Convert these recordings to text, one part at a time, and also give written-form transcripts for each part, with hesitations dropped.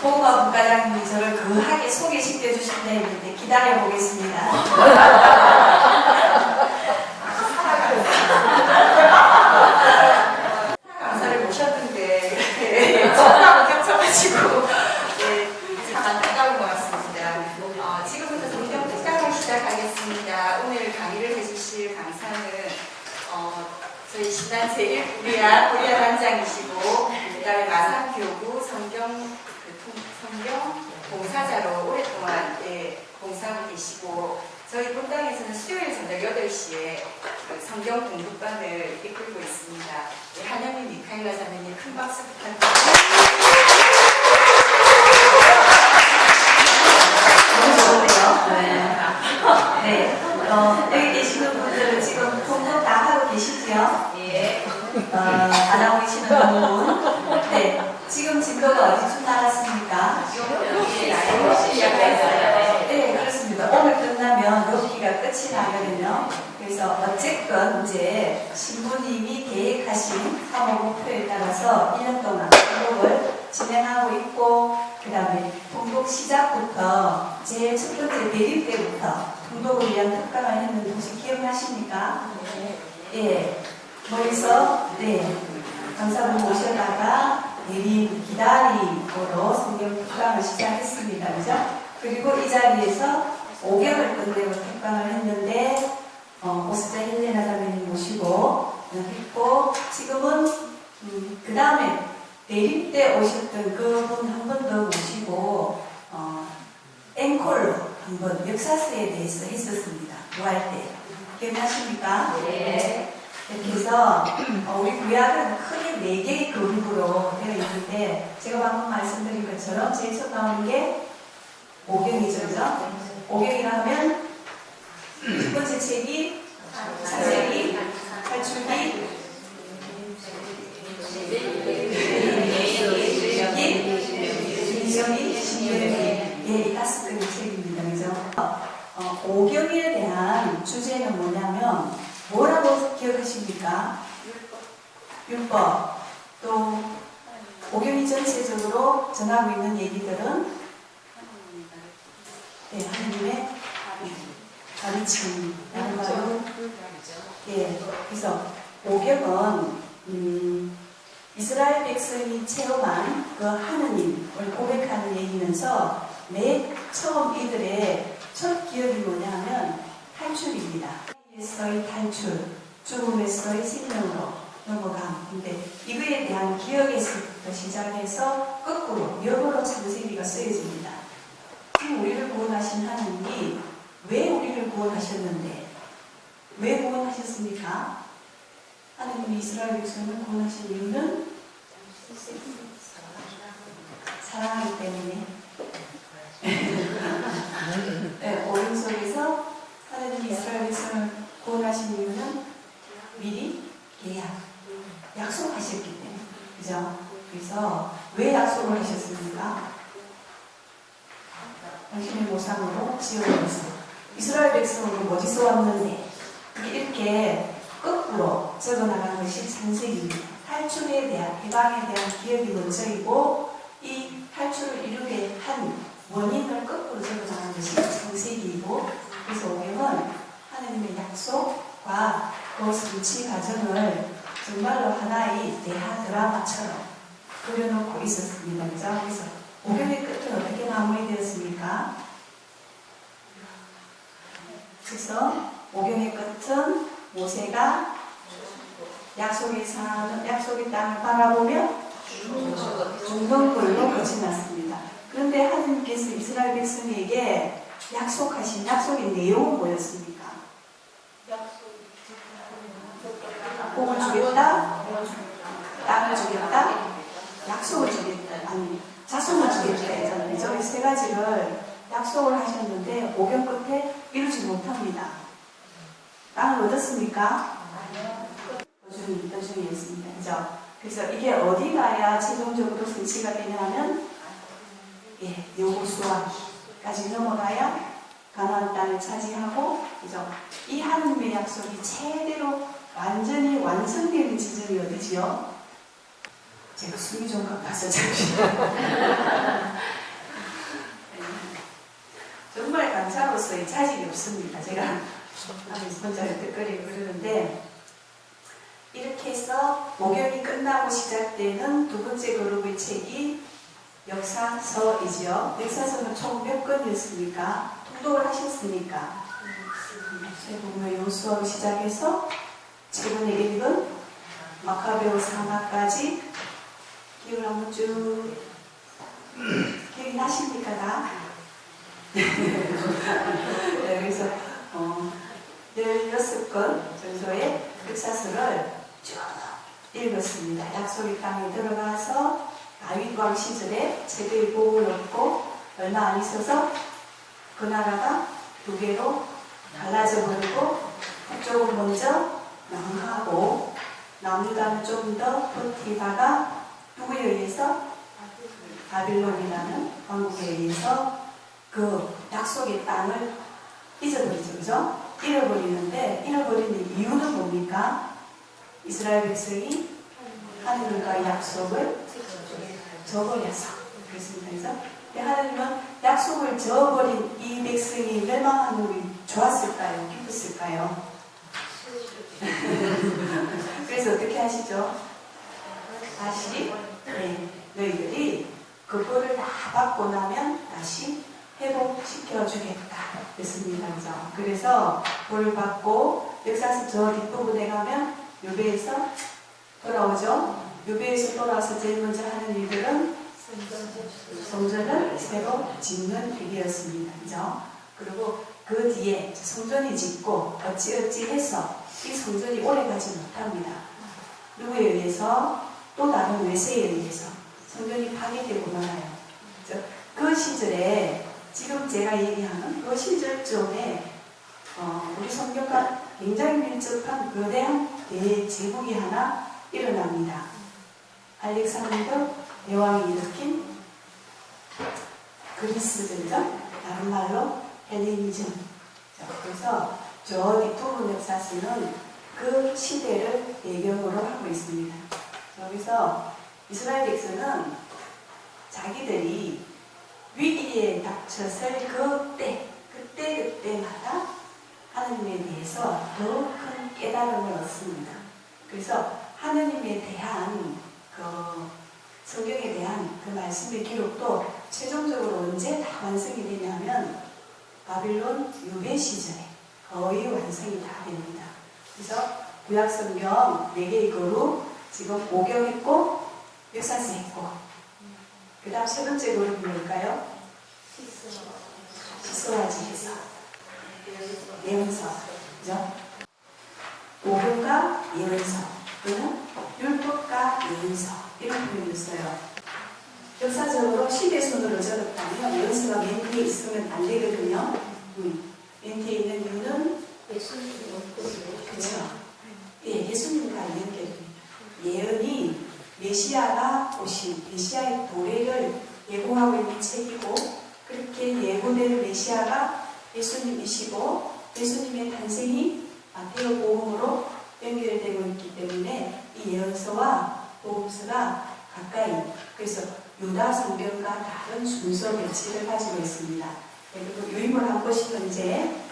홍과 국가장님이 저를 거하게 소개시켜 주신다 했는데 기다려 보겠습니다. 강사를 모셨는데 전화가 겹쳐가지고 참 안타까운 것 같습니다. 지금부터 성경 특강을 시작하겠습니다. 오늘 강의를 해주실 강사는 저희 신단 제1 코리아 단장이시고 그 다음에 마산교구 성경 봉사자로 오랫동안 봉사하고 계시고 저희 본당에서는 수요일 저녁 8시에 성경 공부반을 이끌고 있습니다. 한영민 미카엘라 자매님 큰 박수 부탁드립니다. 너무 좋은데요? 네. 여기 계시는 분들은 지금 공부 다 하고 계시지요? 예. 안 하고 계시는 분. 네. 지금 진도가 어디쯤 나갔습니까? 네, 그렇습니다. 오늘 끝나면 여기가 끝이 나거든요. 그래서 어쨌건 이제 신부님이 계획하신 3호 목표에 따라서 1년 동안 공복을 진행하고 있고, 그 다음에 공복 시작부터 제일 첫 번째 대립 때부터 공복을 위한 특강을 했는데 혹시 기억나십니까? 예. 거기서 강사분 모셔다가 내린 기다림으로 성경 특강을 시작했습니다. 그죠? 그리고 이 자리에서 5개월 끝내고 특강을 했는데 오스자 헬레나 자매님 모시고 했고, 지금은 그 다음에 내림 때 오셨던 그분 한 번 더 모시고 앵콜로 한번 역사서에 대해서 했었습니다. 부활 때. 기억나십니까? 네. 이렇게 해서 우리 구약은 크게 4개의 그룹으로 되어 있는데, 제가 방금 말씀드린 것처럼 제일 첫 나오는 게 오경이죠. 그죠? 오경이라 하면 첫 번째 책이 창세기, 탈출기, 민수기, 신명기, 이 5개의 책입니다. 그죠? 오경에 대한 주제는 뭐냐면 뭐라고 기억하십니까? 율법. 또 오경이 전체적으로 전하고 있는 얘기들은 하나님의 가르침이라는 말로. 그래서 오경은 이스라엘 백성이 체험한 그 하느님을 고백하는 얘기면서 맨 처음 이들의 첫 기억이 뭐냐면 탈출입니다. 에서의 탈출, 죽음에서의 생명으로 넘어감. 근데 이거에 대한 기억에서부터 시작해서 거꾸로 역으로 창세기가 쓰여집니다. 지금 우리를 구원하신 하나님이 왜 우리를 구원하셨는데, 왜 구원하셨습니까? 하나님이 이스라엘 백성을 구원하신 이유는 사랑하기 때문에. 오른 속에서 하나님이 이스라엘 백성을 구원하신 이유는 미리 약속하셨기 때문에. 그죠? 그래서 왜 약속을 하셨습니까? 당신의 모상으로 지어내서 이스라엘 백성은 어디서 왔는데, 이렇게 거꾸로 적어나간 것이 창세기입니다. 탈출에 대한, 해방에 대한 기억이 먼저이고, 이 탈출을 이루게 한 원인을 거꾸로 적어나간 것이 창세기이고, 그래서 오경은 하나님의 약속과 그 성취 과정을 정말로 하나의 대하 드라마처럼 그려놓고 있었습니다. 그죠? 그래서 오경의 끝은 어떻게 마무리되었습니까? 그래서 오경의 끝은 모세가 약속의 땅을 바라보며 죽는 걸로 끝이 났습니다. 그런데 하나님께서 이스라엘 백성에게 약속하신 약속의 내용은 뭐였습니까? 복을 주겠다, 땅을 주겠다, 약속을 주겠다, 아니 자손을 주겠다 했잖아요. 저희 세 가지를 약속을 하셨는데 오경 끝에 이루지 못합니다. 땅을 얻었습니까? 여중이었습니다. 그죠? 그래서 이게 어디 가야 최종적으로 성취가 되냐면 여호수아까지 넘어가야 가나안 땅을 차지하고, 그죠? 이 하나님의 약속이 제대로 완전히 완성되는 지점이 어디지요? 제가 숨이 좀 가빠서 잠시 없습니다. 제가 하면서 혼자 득거리고 그러는데, 이렇게 해서 목요일이 끝나고 시작되는 두 번째 그룹의 책이 역사서이지요. 역사서는 총 몇 권이었습니까? 통독을 하셨습니까? 세복음 요수아로 시작해서 최근에 읽은 마카베오 사마까지 기억을 한번 쭉 기억이 나십니까? 다? 네, 그래서 16권 정도의 역사서를 쭉 읽었습니다. 약속의 땅에 들어가서 다윗 왕 시절에 제대의 복을 얻고 얼마 안 있어서 그 나라가 두 개로 갈라져 버리고 북쪽은 먼저 망하고 남유다는 좀 더 버티다가 누구에 의해서? 바빌론이라는 왕국에 의해서 그 약속의 땅을 잊어버리죠. 그죠? 잃어버리는데, 잃어버리는 이유는 뭡니까? 이스라엘 백성이 하나님과의 약속을 저버려서 그렇습니다. 그래서 하나님은 약속을 저버린 이 백성이 멸망하는 게 좋았을까요? 기뻤을까요? 그래서 어떻게 하시죠? 다시 너희들이 그 벌을 다 받고 나면 다시 회복시켜 주겠다 했습니다. 그죠? 그래서 벌을 받고 역사서 저 뒷부분에 가면 유배에서 돌아오죠. 유배에서 돌아와서 제일 먼저 하는 일들은 성전을 새로 짓는 일이었습니다. 그죠? 그리고 그 뒤에 성전이 짓고 어찌어찌 해서 이 성전이 오래가지 못합니다. 누구에 의해서? 또 다른 외세에 의해서 성전이 파괴되고 말아요. 그 시절에 지금 제가 얘기하는 그 시절쯤에 우리 성경과 굉장히 밀접한 거대한 대제국이 하나 일어납니다. 알렉산더 대왕이 일으킨 그리스죠. 다른 말로 헬레니즘. 그래서 저 뒷부분 역사서는 그 시대를 배경으로 하고 있습니다. 여기서 이스라엘 백성은 자기들이 위기에 닥쳤을 그때마다 하나님에 대해서 더 큰 깨달음을 얻습니다. 그래서 하나님에 대한 성경에 대한 그 말씀의 기록도 최종적으로 언제 다 완성이 되냐면 바빌론 유배 시절에 거의 완성이 다 됩니다. 그래서 구약성경 4개의 그룹 지금 오경했고 역사서 했고 그 다음 세 번째 그룹이 뭘까요? 시스와 지혜서 예언서 그죠? 오경과 예언서 또는 율법과 예언서 이런 부분이 있어요. 역사적으로 시대 순으로 적었다면 예언서가 맨 뒤에 있으면 안 되거든요. 맨 뒤에 있는 이유는 그렇죠. 예, 예수님과 연결됩니다. 예언이 메시아가 오신 메시아의 도래를 예고하고 있는 책이고 그렇게 예고된 메시아가 예수님이시고 예수님의 탄생이 마태오 복음으로 연결되고 있기 때문에 이 예언서와 복음서가 가까이 그래서 유다 성경과 다른 순서 배치를 가지고 있습니다. 그리고 유입을 하고 싶은 이제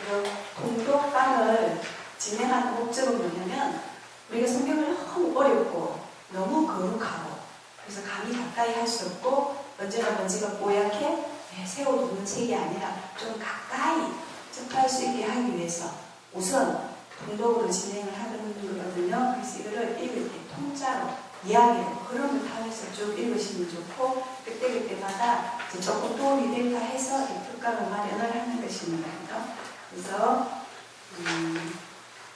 그 통독반을 진행하는 목적은 뭐냐면 우리가 성경을 너무 어렵고 너무 거룩하고 그래서 감히 가까이 할 수 없고 언제나 먼지가 뽀얗게 세워두는 책이 아니라 좀 가까이 접할 수 있게 하기 위해서 우선 통독으로 진행을 하는 거거든요. 그래서 이거를 읽을 때 통짜로 이야기로 흐름을 타면서 쭉 읽으시면 좋고 그때마다 조금 도움이 될까 해서 이 특강을 마련을 하는 것입니다. 그래서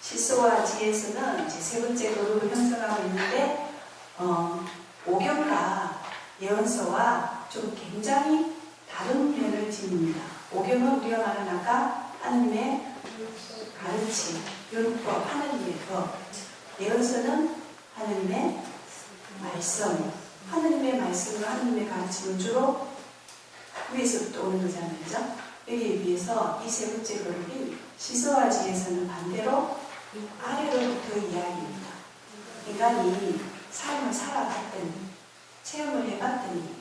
시스와 지혜서는 이제 세 번째 그룹을 형성하고 있는데 오경과 예언서와 좀 굉장히 다른 면을 지닙니다. 오경은 우리가 말한 아까 하나님의 가르침, 율법, 하나님의 법. 예언서는 하나님의 말씀. 하나님의 말씀과 하나님의 가르침은 주로 위에서부터 오는 거잖아요. 그죠? 여기에 비해서 이 세 번째 그룹이 시서와 지혜서는 반대로 아래로부터 이야기입니다. 인간이 삶을 살아갈 때는 체험을 해봤더니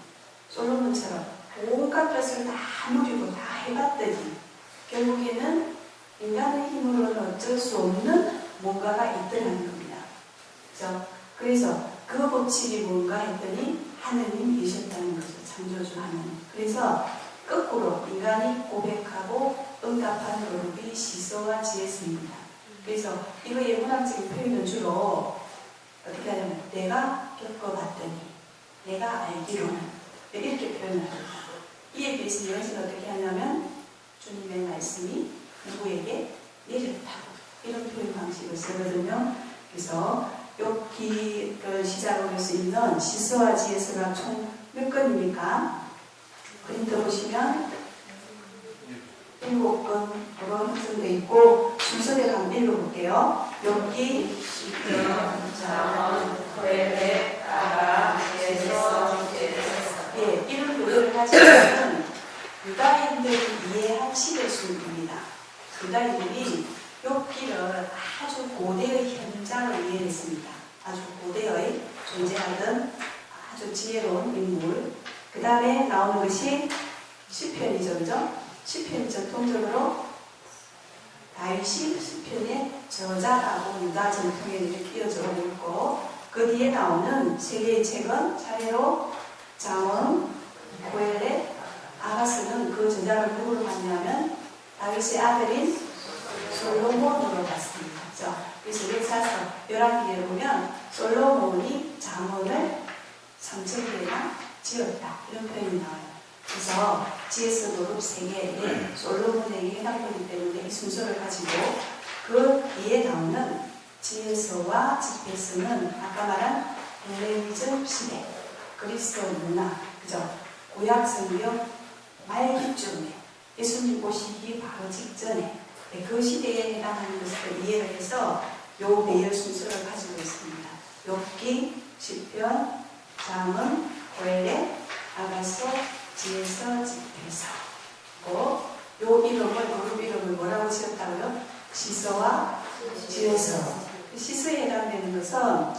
솔로몬처럼 온갖 것을 다 누리고 다 해봤더니 결국에는 인간의 힘으로는 어쩔 수 없는 뭔가가 있더라는 겁니다. 그렇죠? 그래서 그 법칙이 뭔가 했더니 하느님이셨다는 거죠. 창조주 하느님. 그래서 거꾸로 인간이 고백하고 응답하는 어록이 시소와 지혜서입니다. 그래서 이거 예문학적인 표현은 주로 어떻게 하냐면 내가 겪어봤더니, 내가 알기로는 이렇게 표현을 합니다. 이에 비해서 이것은 어떻게 하냐면 주님의 말씀이 누구에게 내렸다고 이런 표현 방식을 쓰거든요. 그래서 욥기를 시작으로 할 수 있는 시서와 지혜서가 총 몇 건입니까? 그림도 보시면 7건으로 형성되어 있고 순서대로 한번 읽어볼게요. 욥기, 시편, 잠언, 고헬렛, 아가, 예서, 예, 이런 요소를 가지고는 유다인들이 이해한 시대술입니다. 유다인들이 욥기를 아주 고대의 현장을 이해했습니다. 아주 고대의 존재하던 아주 지혜로운 인물. 그 다음에 나오는 것이 시편이죠, 그죠? 시편이 전통적으로 다윗이 시편의 저자라고 유다 전통에 이렇게 이어져 있고, 그 뒤에 나오는 세 개의 책은 차례로 잠언, 고헬렛, 아가스는 그 저자를 누구로 봤냐면 다윗의 아들인 솔로몬으로 봤습니다. 그렇죠? 그래서 역사서 11기에 보면 솔로몬이 잠언을 3,000개나 지었다 이런 표현이 나와요. 그래서 지혜서 노릇 3개에 솔로몬에게 해당되기 때문에 이 순서를 가지고 그 뒤에 나오는 지혜서와 집회서는 아까 말한 헬레니즘 시대, 그리스도 문화, 그죠? 구약 성경 말기쯤에 예수님 오시기 바로 직전에 그 시대에 해당하는 것을 이해를 해서 요 배열 순서를 가지고 있습니다. 욥기, 시편, 잠언, 고헬렛, 아가서, 지혜서, 집회서. 요 이름을, 그룹 이름을 뭐라고 지었다고요? 시서와 지혜서. 시서에 해당되는 것은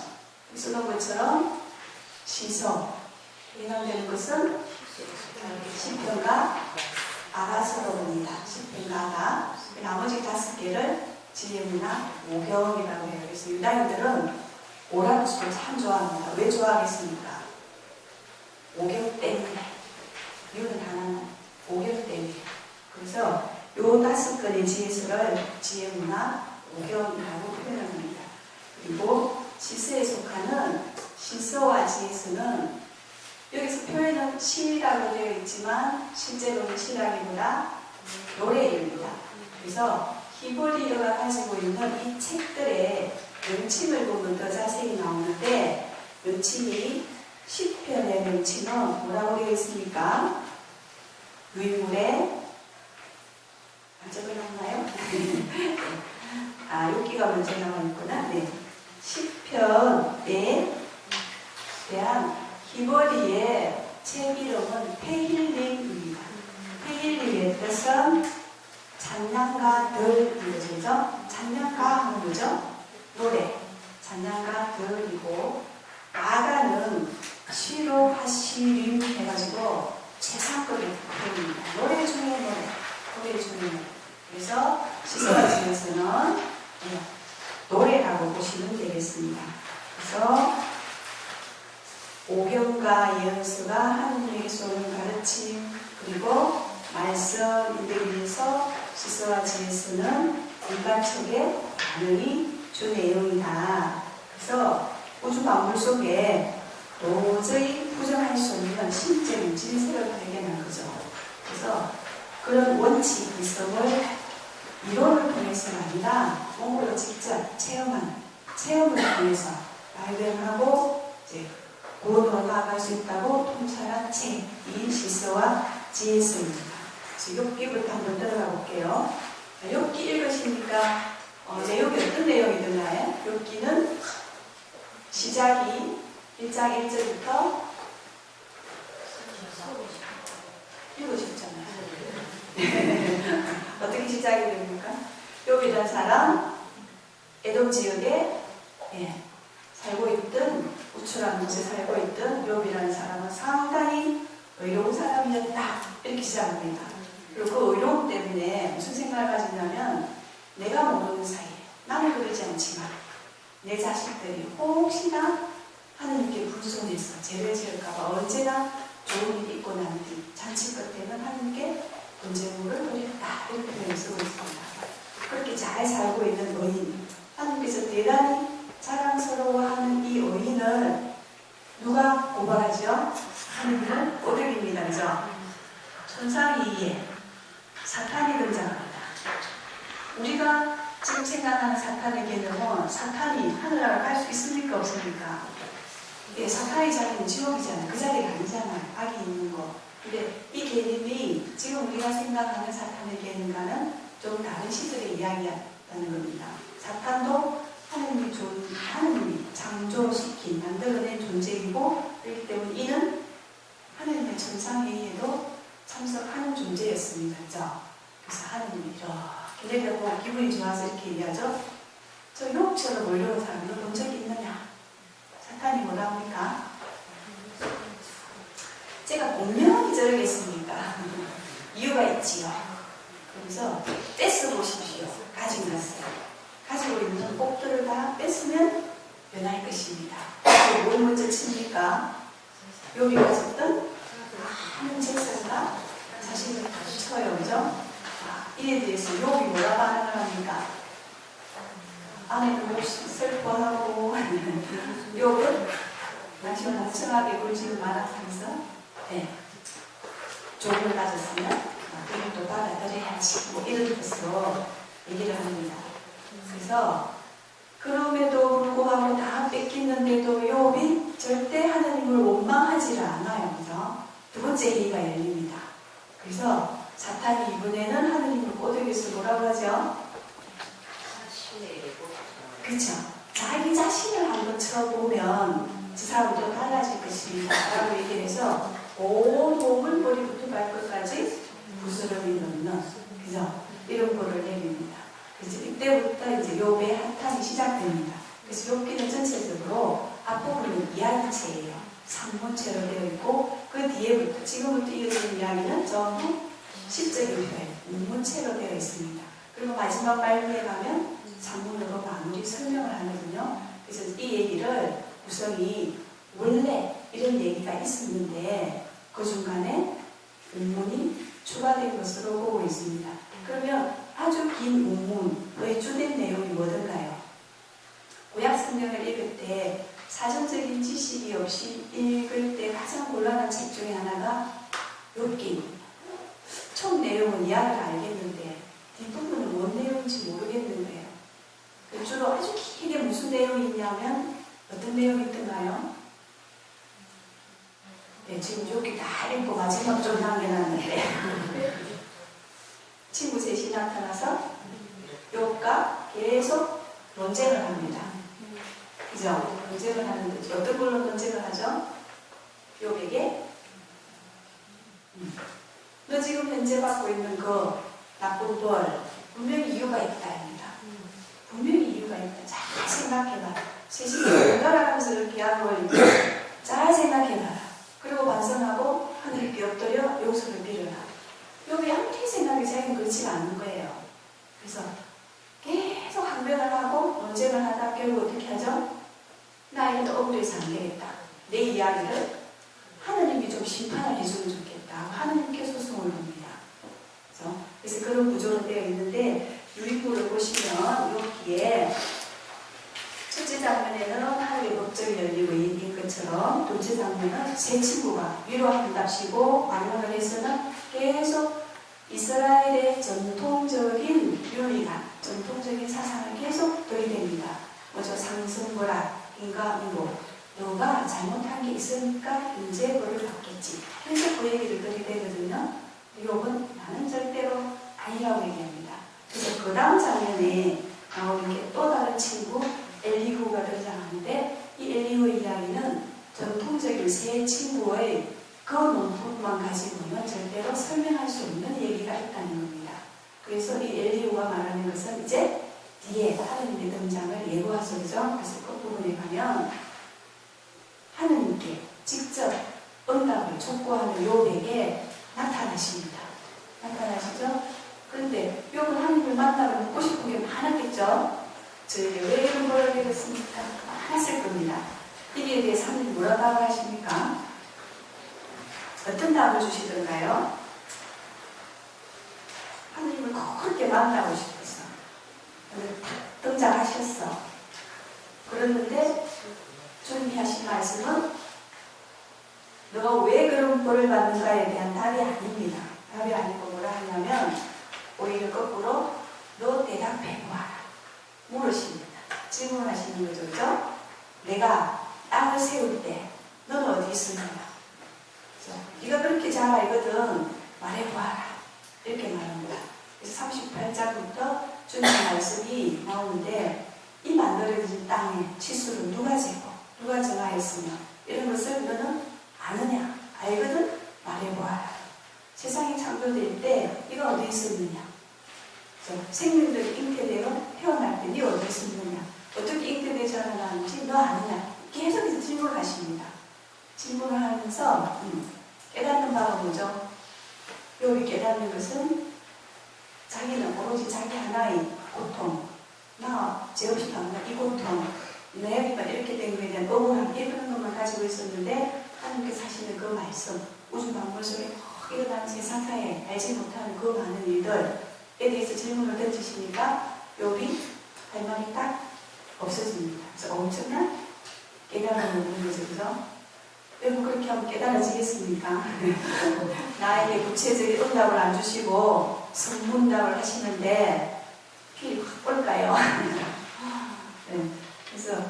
쓰는 것처럼 시서, 해당되는 것은 시편과 아가서로 봅니다. 시편과 아가. 나머지 5개를 지혜문화, 오경이라고 해요. 그래서 유다인들은 오라노스를 참 좋아합니다. 왜 좋아하겠습니까? 오경 때문에. 이유는 하나는 오경 때문에. 그래서 요 5건의 지혜서를 지혜문화, 오경이라고 표현합니다. 그리고 시서에 속하는 시서와 지혜서는 여기서 표현은 시라고 되어 있지만 실제로는 시라기보다 노래입니다. 그래서 히브리어가 가지고 있는 이 책들의 명칭을 보면 더 자세히 나오는데, 명칭이 시편의 명칭은 뭐라고 되어 있습니까? 유인물에 적어놨나요? 욥기가 먼저 나와 있구나. 네. 시편에 대한 히브리의 책 이름은 테힐림입니다. 테힐림의 뜻은 찬양가들인 거죠. 찬양가 하는 거죠. 노래. 찬양가들이고, 아가는 시로 하시림 해가지고 최상급의 표현입니다. 노래 중에 노래 중에 노래. 그래서 시서와 지혜서는 노래라고 보시면 되겠습니다. 그래서 오경과 예언서가 하느님에게 쏘는 가르침, 그리고 말씀인들에 위해서 시서와 지혜서는 인간척의 반응이 주 내용이다. 그래서 우주 만물 속에 도저히 부정할 수 없는 신적인 진실을 발견한 거죠. 그래서 그런 원칙, 이성을 이론을 통해서가 아니라 몸으로 직접 체험을 통해서 발견하고 이제 구원으로 나아갈 수 있다고 통찰한 책이 시서와 지혜서입니다. 그래서 욥기부터 한번 들어가 볼게요. 욥기 읽으시니까 내용이 어떤 내용이 드나요? 욥기는 시작이 1장 1절부터 읽으셨잖아요. 어떻게 시작이 됩니까? 욥이라는 사람, 에돔 지역에 살고 있던 우출한 곳에 살고 있던 욥이라는 사람은 상당히 의로운 사람이었다 이렇게 시작합니다. 그리고 그 의로움 때문에 무슨 생각을 가지냐면 내가 모르는 사이에 나는 그러지 않지만 내 자식들이 혹시나 하느님께 불손해서 죄를 지을까봐 언제나 좋은 일이 있고 난 뒤 잔치 끝에는 하느님께 번제물을 드렸다 이렇게 표현을 쓰고 있습니다. 그렇게 잘 살고 있는 의인, 하느님께서 대단히 자랑스러워하는 이 의인을 누가 고발하죠? 하느님은 꼬드깁니다. 그죠? 천상이에 사탄이 등장합니다. 우리가 지금 생각하는 사탄의 개념은 사탄이 하늘나라를 갈 수 있습니까? 없습니까? 근데 사탄의 자리는 지옥이잖아요. 그 자리가 아니잖아요. 악이 있는 거. 근데 이 개념이 지금 우리가 생각하는 사탄의 개념과는 좀 다른 시절의 이야기였다는 겁니다. 사탄도 하느님이 창조시킨, 만들어낸 존재이고, 그렇기 때문에 이는 하느님의 천상회의에도 참석하는 존재였습니다. 그죠? 그래서 하느님이 이렇게 내려고 기분이 좋아서 이렇게 얘기하죠. 저 욥처럼 어려운 사람들 본 적이 있느냐? 사탄이 뭐라 합니까? 제가 분명히 저러겠습니까? 이유가 있지요. 그래서 떼써보십시오. 가지고 있어요. 가지고 있는 복들을 다 뺐으면 변할 것입니다. 뭘 먼저 칩니까? 욥이 가졌던 하는 책상과 자신을 쳐요. 그죠? 이에 대해서 욥이 뭐라 반응을 합니까? 아내도 몹시 슬퍼하고 욥은 당신 멍청하게 굴지를 말하면서 조언을 가졌으면 이것도 받아들여야지 뭐 이런 뜻으로 얘기를 합니다. 그래서 그럼에도 불구하고 다 뺏기는데도 욥이 절대 하나님을 원망하지를 않아요. 그죠? 두 번째 회의가 열립니다. 그래서 사탄이 이번에는 하나님을 꼬드겨서 뭐라고 하죠? 그렇죠. 자기 자신을 한번 쳐보면 저 사람도 달라질 것입니다. 라고 얘기를 해서 온 몸을 머리부터 발끝까지 부스러미 넣는 그죠? 이런 거를 내립니다. 그래서 이때부터 이제 욥의 한탄이 시작됩니다. 그래서 욥기는 전체적으로 앞부분은 이야기체예요. 산문체로 되어 있고 그 뒤에부터 지금부터 이어지는 이야기는 전부 시적인 표현, 문문체로 되어 있습니다. 그리고 마지막 말미에 가면 산문으로 마무리 설명을 하거든요. 그래서 이 얘기를 구성이 원래 이런 얘기가 있었는데 그 중간에 문문이 추가된 것으로 보고 있습니다. 그러면 아주 긴 문문의 주된 내용이 뭐든가요? 구약 성경을 읽을 때 사전적인 지식이 없이 읽을 때 가장 곤란한 책 중에 하나가 욥기입니다. 총 내용은 이야기를 알겠는데 뒷부분은 뭔 내용인지 모르겠는 거예요. 주로 아주 길게 무슨 내용이 있냐면 어떤 내용이 있던가요? 네, 지금 욥기 다 읽고 마지막 좀 남겨놨는데 친구 셋이 나타나서 욥과 계속 논쟁을 합니다. 그죠? 논쟁을 하는데 어떤 걸로 논쟁을 하죠? 욥에게 너 지금 현재 받고 있는 그 나쁜 벌 분명히 이유가 있다입니다. 분명히 이유가 있다. 잘 생각해봐라. 셋이 연결하면서 이렇게 하고 잘 생각해봐라. 그리고 반성하고 하늘께 엎드려 용서를 빌어라. 욥이 아무리 생각이 자기는 그렇지가 않은 거예요. 그래서 계속 항변을 하고 논쟁을 하다 결국 어떻게 하죠? 나 이것도 억울해서 안 되겠다. 내 이야기를 하느님이 좀 심판을 해주면 좋겠다. 하느님께 소송을 합니다. 그래서 그런 구조로 되어 있는데 유리구를 보시면 여기에 첫째 장면에는 하늘의 법정이 열리고 있는 것처럼 둘째 장면은 세 친구가 위로한답시고 반응을 해서는 계속 이스라엘의 전통적인 윤리관, 전통적인 사상을 계속 들이댑니다. 먼저 상승보라, 인과응보, 너가 잘못한 게 있으니까 인제 벌을 받겠지. 계속 그 얘기를 들이대거든요. 욥은 나는 절대로 아니라고 얘기합니다. 그래서 그 다음 장면에 나오는 게 또 다른 친구 엘리후가 등장하는데 이 엘리후의 이야기는 전통적인 세 친구의 그 논법만 가지고는 절대로 설명할 수 없는 얘기가 있다는 겁니다. 그래서 이 엘리후가 말하는 것은 이제 뒤에 하느님의 등장을 예고하소서. 그래서 끝부분에 가면 하느님께 직접 응답을 촉구하는 욥에게 나타나십니다. 나타나시죠? 그런데 욥은 하느님을 만나러 묻고 싶은 게 많았겠죠? 저에게 왜 이런 걸 내렸습니까? 많았을 겁니다. 이에 대해서 하느님 뭐라고 하십니까? 어떤 답을 주시던가요? 하느님을 그렇게 만나고 싶었어. 등장하셨어. 그랬는데 주님이 하신 말씀은 너가 왜 그런 벌을 받는가에 대한 답이 아닙니다. 답이 아니고 뭐라 하냐면 오히려 거꾸로 너 대답해보아라. 물으십니다. 질문하시는 거죠. 그죠? 내가 땅을 세울 때 너는 어디 있었느냐? 네가 그렇게 잘 알거든. 말해보아라. 이렇게 말합니다. 그래서 38장부터 주님 말씀이 나오는데 이 만들어진 땅의 치수를 누가 재고 누가 정하였으며 이런 것을 너는 아느냐? 알거든? 말해보아라. 세상이 창조될 때 네가 어디 있었느냐? 생명들이 잉태되어 태어날 때 네 어디 있었느냐? 어떻게 잉태되지 않았는지 너 아느냐? 계속해서 질문을 하십니다. 질문을 하면서 깨닫는 바가 뭐죠? 욥이 깨닫는 것은 자기는 오로지 자기 하나의 고통, 나 죄 없이 당한 이 고통, 내가 이렇게 된 것에 대한 억울함, 이런 것만 가지고 있었는데 하나님께서 하시는 그 말씀, 우주 만물 속에 일어나는 세상사에 알지 못하는 그 많은 일들에 대해서 질문을 던지시니까 욥이 할 말이 딱 없어집니다. 그래서 엄청난 깨달음을 얻는 거죠. 그죠? 여러분 그렇게 하면 깨달아지겠습니까? 나에게 구체적인 응답을 안 주시고 선문답을 하시는데 필이 확 올까요? 네. 그래서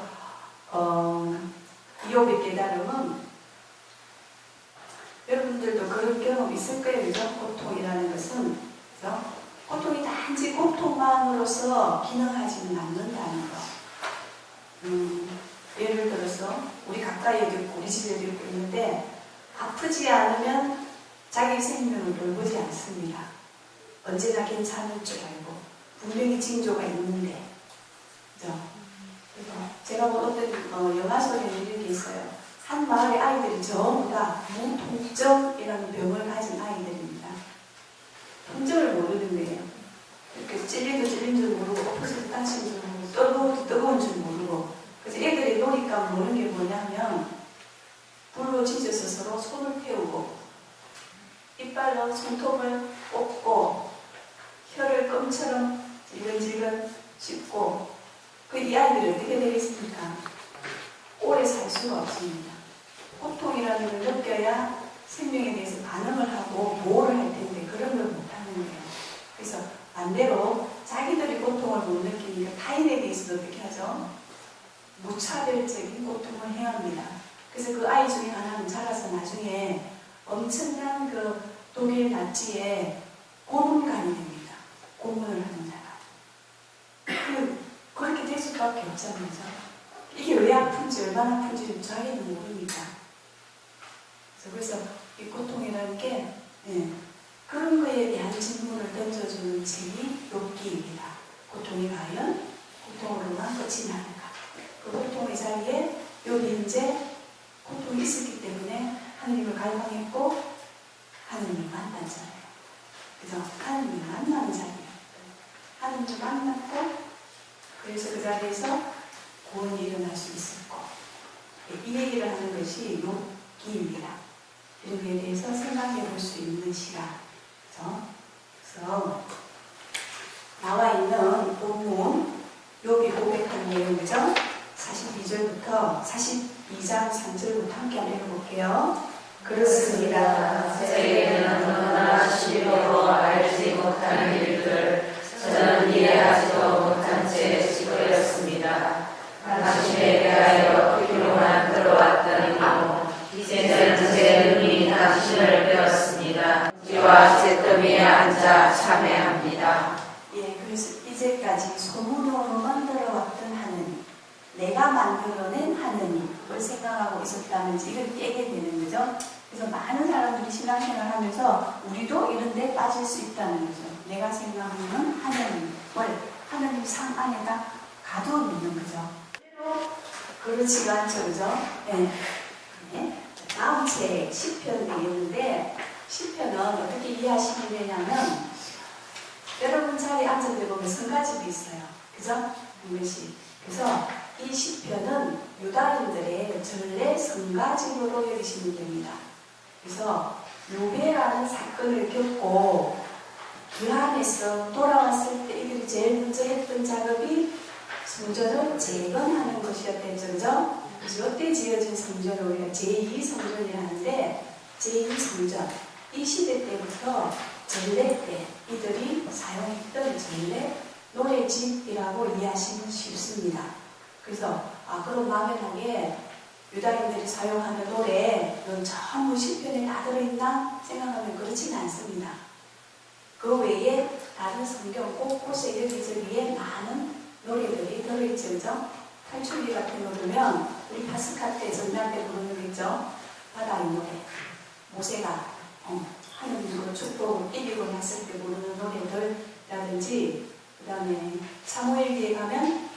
욥의 깨달음은 여러분들도 그런 경험 있을 거예요. 그죠? 고통이라는 것은 그죠? 고통이 단지 고통만으로서 기능하지는 않는다는 거. 예를 들어서 우리 가까이에도 있고 우리 집에도 있고 있는데 아프지 않으면 자기 생명을 돌보지 않습니다. 언제나 괜찮을 줄 알고 분명히 징조가 있는데 그죠? 그래서 제가 본 어떤 영화 속에 이런 게 있어요. 한 마을의 아이들이 전부 다 무통증이라는 병을 가진 아이들입니다. 통증을 모르는 거예요. 이렇게 찔리도 찔린 줄 모르고 엎어져도 다친 줄 모르고 뜨거워도 뜨거운 줄 모르고 그래서 애들이 노니까 모르는 게 뭐냐면 불로 지져서 서로 손을 태우고 이빨로 손톱을 꼽고 혀를 껌처럼 질근질근 씹고 이 아이들이 어떻게 되겠습니까? 오래 살 수가 없습니다. 고통이라는 걸 느껴야 생명에 대해서 반응을 하고 보호를 할 텐데 그런 걸 못하는 거예요. 그래서 반대로 자기들이 고통을 못 느끼니까 타인에 대해서도 어떻게 하죠? 무차별적인 고통을 해합니다. 그래서 그 아이 중에 하나는 자라서 나중에 엄청난 그 독일 나치의 고문관이 됩니다. 고문을 하는 자가. 그렇게 될 수밖에 없잖아요. 이게 왜 아픈지 얼마나 아픈지 자기는 모르니까. 그래서 이 고통이라는 게 그런 거에 대한 질문을 던져주는 책이 욥기입니다. 고통이 과연 고통으로만 끝이 나는가? 그 고통의 자리에 욥이 이제 고통이 있었기 때문에 하느님을 갈망했고 하느님을 만났잖아요. 그래서 하느님을 만나는 자리예요. 하느님을 만났고 그래서 그 자리에서 구원이 일어날 수 있었고 이 얘기를 하는 것이 욥기입니다. 이런 거에 대해서 생각해 볼 수 있는 시간. 그래서 나와 있는 본문 욥이 고백한 내용이죠. 42절부터 42장 3절부터 함께 읽어볼게요. 그렇습니다. 저에게는 너무나 심히 알지 못하는 일들 저는 이해하지도 못한 채 시끄렸습니다. 당신에 대하여 귀로만 들어왔던 이모 이제는 제 눈이 당신을 배웠습니다. 지와 잿더미에 앉아 참회합니다. 그래서 이제까지 소문으로만 들어왔던 하느님, 내가 만들어낸 하느님을 생각하고 있었다는지 이걸 깨게 되는 거죠. 그래서 많은 사람들이 신앙생활 하면서 우리도 이런 데 빠질 수 있다는 거죠. 내가 생각하는 하느님을 하나님 상 안에다 가두어 놓는 거죠. 그렇지가 않죠, 그죠? 네. 네. 다음 책 시편 되겠는데 시편은 어떻게 이해하시면 되냐면 여러분 자리에 앉아들 보면 성가집이 있어요. 그죠? 이것이. 그래서 이 시편은 유다인들의 전례 성가집으로 여기시면 됩니다. 그래서 요배라는 사건을 겪고 그 안에서 돌아왔을 때 이들이 제일 먼저 했던 작업이 성전을 재건하는 것이었대죠. 그죠? 그래서 이때 지어진 성전을 우리가 제2성전이라는데 제2성전 이 시대 때부터 전례 때 이들이 사용했던 전례 노래집이라고 이해하시면 쉽습니다. 그래서 그럼 막연하게 유다인들이 사용하는 노래는 전부 시편에 다 들어있나 생각하면 그렇지는 않습니다. 그 외에 다른 성경 곳곳에 여기저기에 많은 노래들이 들어있죠. 그죠? 탈출기 같은 거 보면 우리 파스카 때 전날 때 부르는 거 있죠? 바다의 노래, 모세가 하느님으로 축복을 이기고 났을 때 부르는 노래들이라든지 그 다음에 사무엘기에 가면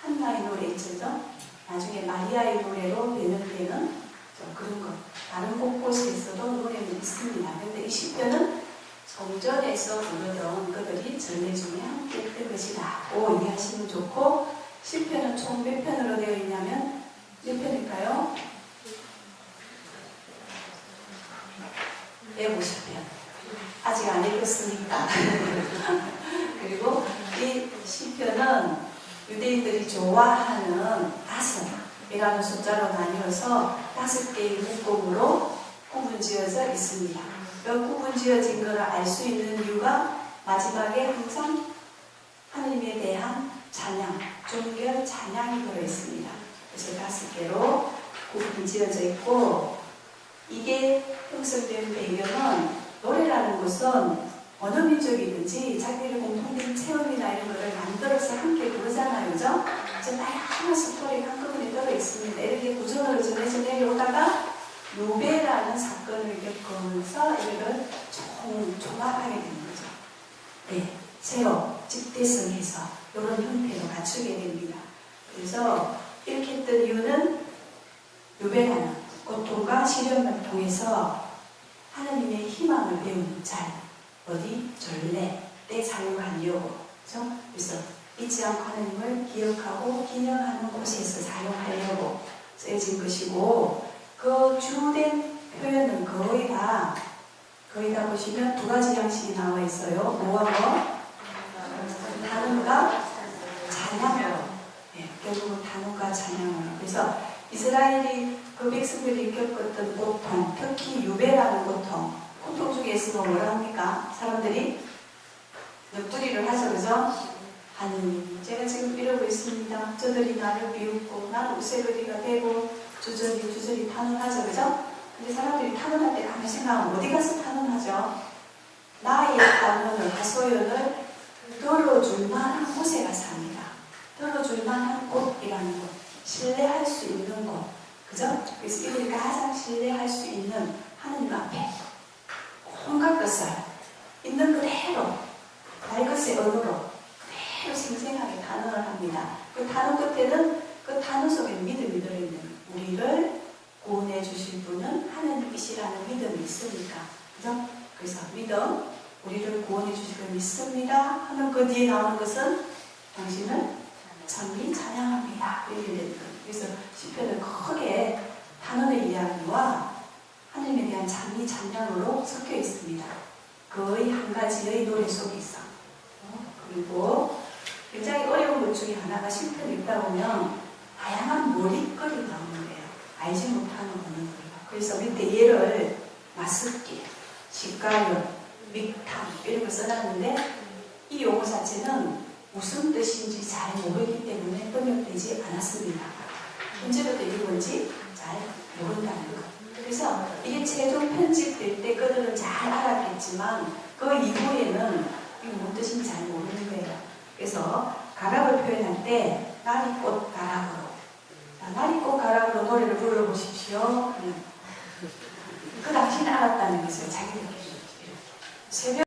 한나의 노래 있죠? 나중에 마리아의 노래로 변형되는 그런 것 다른 곳곳에서도 노래는 있습니다. 그런데 이 시편은 성전에서 부르던 그들이 전례 중에 함께 했던 것이라고 이해하시면 좋고 시편은 총 몇 편으로 되어 있냐면 몇 편일까요? 150편. 아직 안 읽었으니까. 그리고 이 시편은 유대인들이 좋아하는 5이라는 숫자로 나뉘어서 5개의 묶음으로 구분지어져 있습니다. 그 구분지어진 것을 알 수 있는 이유가 마지막에 항상 하나님에 대한 찬양, 종결 찬양이 들어있습니다. 그래서 5개로 구분지어져 있고 이게 형성된 배경은 노래라는 것은 어느 민족이든지 자기들의 공통된 체험이나 이런 것을 만들어서 함께 부르잖아요. 그죠? 그래서 다양한 스토리가 한꺼번에 들어있습니다. 이렇게 구전으로 전해져 내려오다가 요배라는 사건을 겪으면서 이걸 종합하게 되는 거죠. 네, 새로 집대성해서 이런 형태로 갖추게 됩니다. 그래서 이렇게 했던 이유는 요배라는 고통과 시련을 통해서 하나님의 희망을 배우는 잘 어디 전례 때 사용하려고 그렇죠? 그래서 잊지 않고 하나님을 기억하고 기념하는 곳에서 사용하려고 쓰여진 것이고 그 주된 표현은 거의 다 보시면 2가지 양식이 나와 있어요. 뭐와 뭐? 단음과 찬양으로. 네, 결국은 단음과 찬양으로. 그래서 이스라엘이 그 백성들이 겪었던 고통, 특히 유배라는 고통 중에서 뭐라 합니까? 사람들이 옆구리를 하죠. 그죠? 하느님, 제가 지금 이러고 있습니다. 저들이 나를 비웃고 나는 우세거리가 되고 주저리 탄원하죠. 그죠? 근데 사람들이 탄원할 때 가만히 생각하면 어디 가서 탄원하죠? 나의 탄원을, 하소연을 들어줄 만한 곳에 가서 합니다. 들어줄 만한 곳이라는 곳, 신뢰할 수 있는 곳. 그죠? 그래서 이들이 가장 신뢰할 수 있는 하느님 앞에 온갖 것을 있는 그대로 말 것의 언어로 그대로 생생하게 단언을 합니다. 그 단언 끝에는 그 단언 속에 믿음이 들어있는 우리를 구원해 주실 분은 하나님이시라는 믿음이 있으니까 그죠? 그래서 믿음 우리를 구원해 주실 걸 믿습니다 하면 그 뒤에 나오는 것은 당신은 참히 찬양합니다. 이렇게 되는 거예요. 그래서 시편은 크게 단언의 이야기와 하나님에 대한 찬미 찬양으로 섞여 있습니다. 거의 한 가지의 노래 속에 있어. 그리고 굉장히 어려운 것 중에 하나가 시편 읽다 보면 다양한 몰입거리 나오는 거예요. 알지 못하는 언어들과. 그래서 밑에 예를 마스기, 시가연, 믹탐 이런 걸 써놨는데 이 용어 자체는 무슨 뜻인지 잘 모르기 때문에 번역되지 않았습니다. 언제부터 이게 뭔지 잘 모른다는 것. 그래서 이게 최종 편집될 때 그들은 잘 알았겠지만 그 이후에는 이게 뭔 뜻인지 잘 모르는 거예요. 그래서 가락을 표현할 때 나리꽃 가락으로 나리꽃 가락으로 노래를 불러보십시오. 그 당시는 알았다는 거죠. 자기들끼리. 새벽